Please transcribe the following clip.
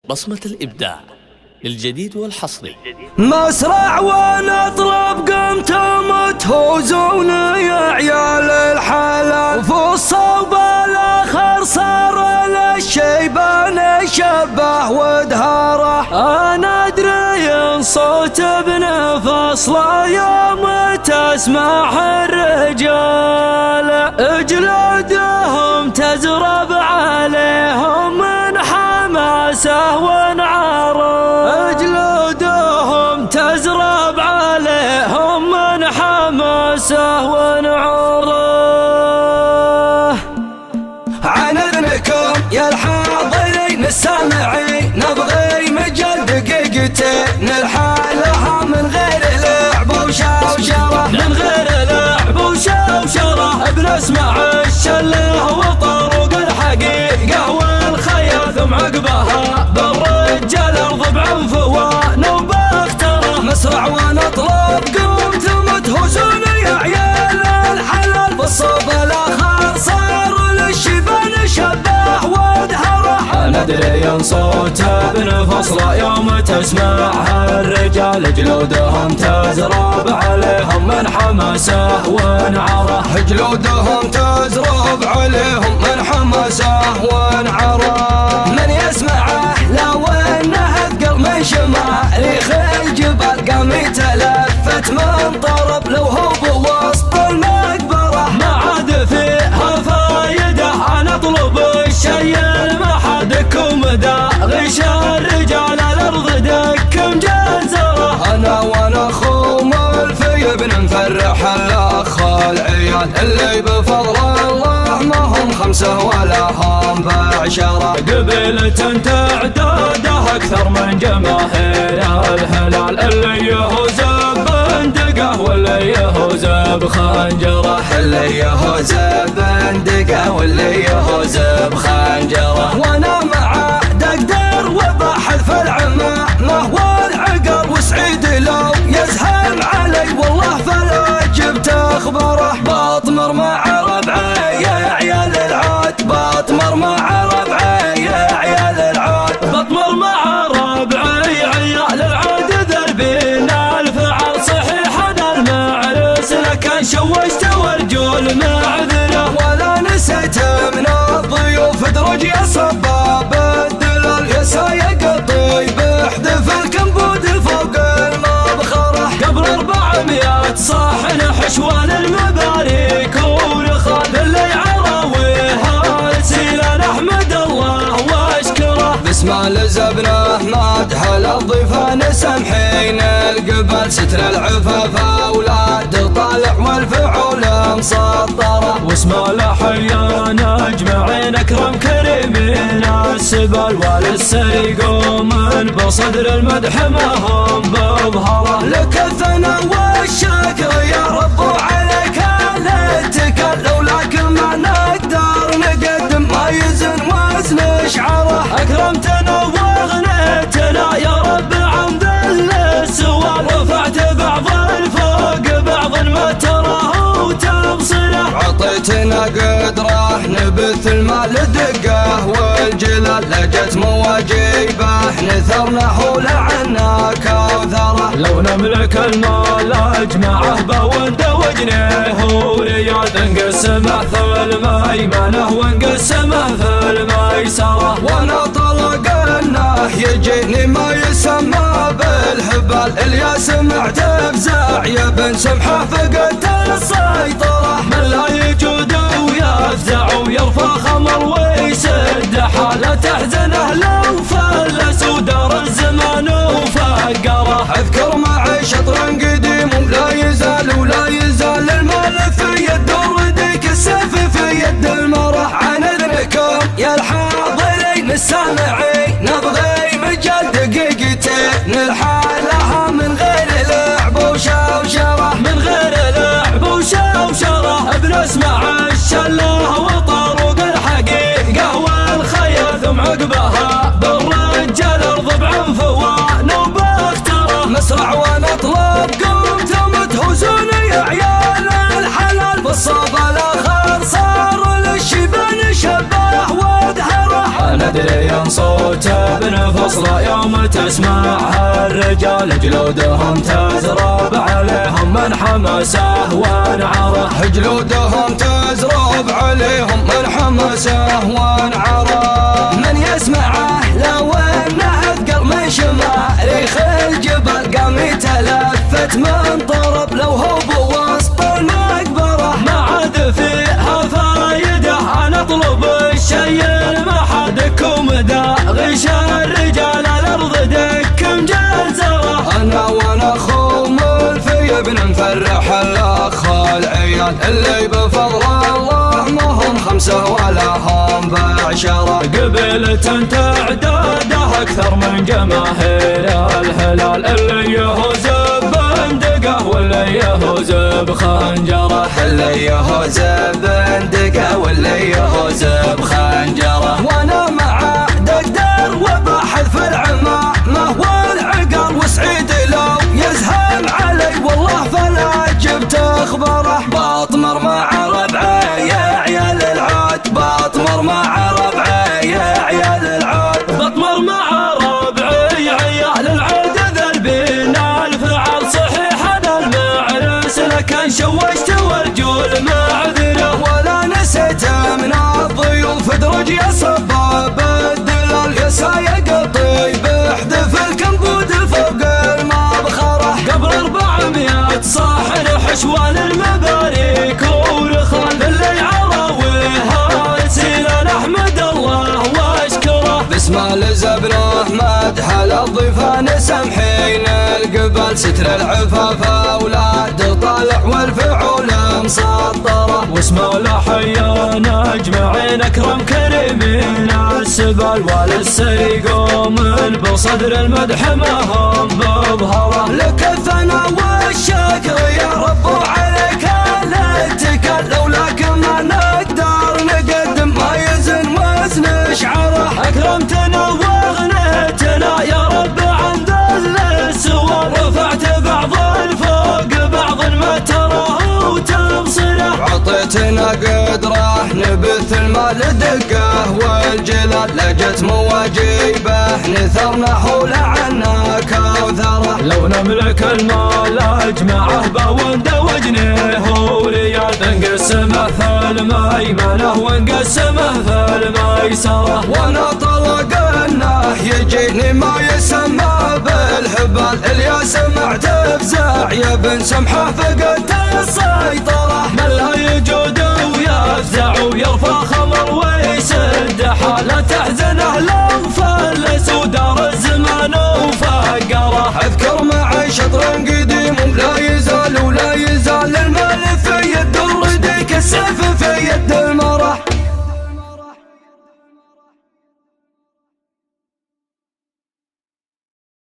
بصمة الإبداع للجديد والحصري. مسرع ونطلب قمتم تهوزون يا عيال الحلال، وفي الصوب الآخر صار للشيبان شبه ودهاره. أنا أدري صوت ابن فصله يوم تسمع الرجال، جلودهم تزرب عليهم من حماسه ونعاره، جلودهم تزرب عليهم من حماسه ونعاره. عن اذنكم يا الحاضرين السامعين نبغي مجال دقيقتين الحالها من غير لعب وشوشره، من غير لعب وشوشره، بنسمع الشله وطروق الحقيقه والخيال، ثم عقبها بالرجال ارض بعنفوان وباختره. مسرع ونطلب قمتم تهوزون يا عيال الحلال، بالصوب الاخر صار للشيبان شبه ودهره. ندري صوت ابن فصله يوم تسمعها الرجال، جلودهم تزرب عليهم من حماسه ونعره، جلودهم تزرب عليهم من حماسه ونعره. من يسمعه لو انه اثقل من شماريخ الجبال، قام يتلفت من طرب لو هو بوسط المقبره. ما عاد فيها فايده انا اطلب الشي المحدكم داغش الرجال الارض دك مجزره. انا وانا اخوم الفي بنفرح الاخ العيال اللي بفضل الله ما هم خمسه ولا هم بعشره، قبيلة تعداده اكثر من جماهير الهلال، اللي يهوز بندقه واللي يهوز بخنجره، اللي يهوز بندقه واللي يهوز بخنجره. وانا معه دقدر وبحث في العمامه والعقر، وسعيد لو يزهم علي والله فلا جبت اخباره. باطمر مع ربعي يا عيال العاد، باطمر مع ربعي يا عيال العاد، باطمر مع ربعي عيال العاد. ذربين الفعل صحيح انا المعرس، لكن شوشت ورجول معذره، ولا نسيت من الضيوف درج يا صباب الدلال، يا سايق الطيب احذف الكنبود فوق المبخره. قبل 400 صاحن حشوان المباريك ورخال، اللي عراويها سيلان احمد الله واشكره. بسم الزبنه مدح للضيفان سمحين القبل، ستر العفاف اولاد طالع والفعول مسطره، واسم الاحيان اجمعين اكرم كريمين السبل، وللسر يقومن بصدر المدح ما هم بظهره. لك الثنا والشكر يا رب وعليك الاتكال، لولاك ما نقدر نقدم ما يزن وزن شعره. اكرمتنا واغنيتنا يا رب عن ذل السوال، رفعت بعض الفوق بعض ما تراه وتبصره. عطيتنا قدره نبث المال دقه والجلال، لجت مواجيبه نثرنا ولعنا كوثره. لو نملك المال اجمعه بوند وجنيه وريال، نقسمه في الميمنه ونقسمه في الميسره. وانا طلق انه يجيني ما يسمى بالهبال، اللي سمعت بزاع يا بن سمحه فقدت السيطره. من لا يجود ويفزع ويرفع خمر ويسد حاله، تحزنه لو فلس ودار الزمان وفقره. اذكر معي شطر قديم ولا يزال ولا يزال المال في يد الرديك، السيف في يد المرح. عن اذنكم يا الحاضرين السامعين نبغي مجال دقيقتين الحالها من غير لعب وشوشره، من غير لعب وشوشره، بنسمع الشله وطروق الحقيقه والخيال، ثم عقبها بالرجال ارض بعنفوان وباختره. مسرع ونطلب قمتم تهوزون يا عيال الحلال، بالصوب الاخر صار للشيبان شبه ودهره. مدري صوته بنفصله يوم تسمعها الرجال جلودهم تزرب عليهم من حمسه ونعره جلودهم تزرب عليهم من حمسه ونعره من يسمعه لو انه اثقل من شماريخ الجبل قام يتلفت من طرب لو هو بوسط المقبره ما عاد فيها فايده انا اطلب الشيء ما حدكم ذا غش الرجال الارض دك مجزره انا وانا اخو ملفي بنفرح الاخ العيال اللي بفضل الله ما هم خمسه ولا هم بعشره قبيلة تعداده اكثر من جماهير الهلال اللي يهوز بندقه واللي يهوز بخنجره اللي يهوز بندقه واللي يهوز بخنجره وانا معه دقدر وبحث في العمامه والعقل وسعيد لو يزهم علي والله فلا جبت اخباره باطمر مع ربعي يا عيال العود باطمر مع ربعي يا عيال العود بطمر مع ربعي عيال العود ذربينا الفعل صحيح انا المعرس لكن شوشت والجول معذره ولا نسيت من الضيوف درج يا صباب الدلال يا سايق الطيب احذف الكنبود فوق المبخره قبل 400 صاحر حشوان المباريك ورخان اللي عراويها نسينا احمد الله واشكره بسم الزبنه مدح الضيفان سمحين القبل ستر العفاف اولاد طالع والفعول مسطره واسم الاحيان اجمعين اكرم كريمين السبال والسري قوم بصدر المدح ما هم بظهره لك الثنا والشكر يا رب وعليك الاتكال لولاك ما نقدر نقدم ما يزن وزن شعره اكرمتنا واغنيتنا يا رب عند السوار رفعت بعض الفوق بعض ما تراه وتبصره عطيتنا قدره نبث المال دقه والجلال لجت مواجيبه نثرنا حول عنا كوثره لو نملك المال اجمعه باوند وجنيه وريال نقسمه في الميمنه ونقسمه في الميسره وانا طلق انه يجيني ما يسمى بالهبال اللي سمعت بزاع يا بن سمحه فقدت السيطره من لا يجود ويفزع ويرفع خمر ويسد حاله تحزنه لو فلس ودار الزمان وفقره اذكر معي شطر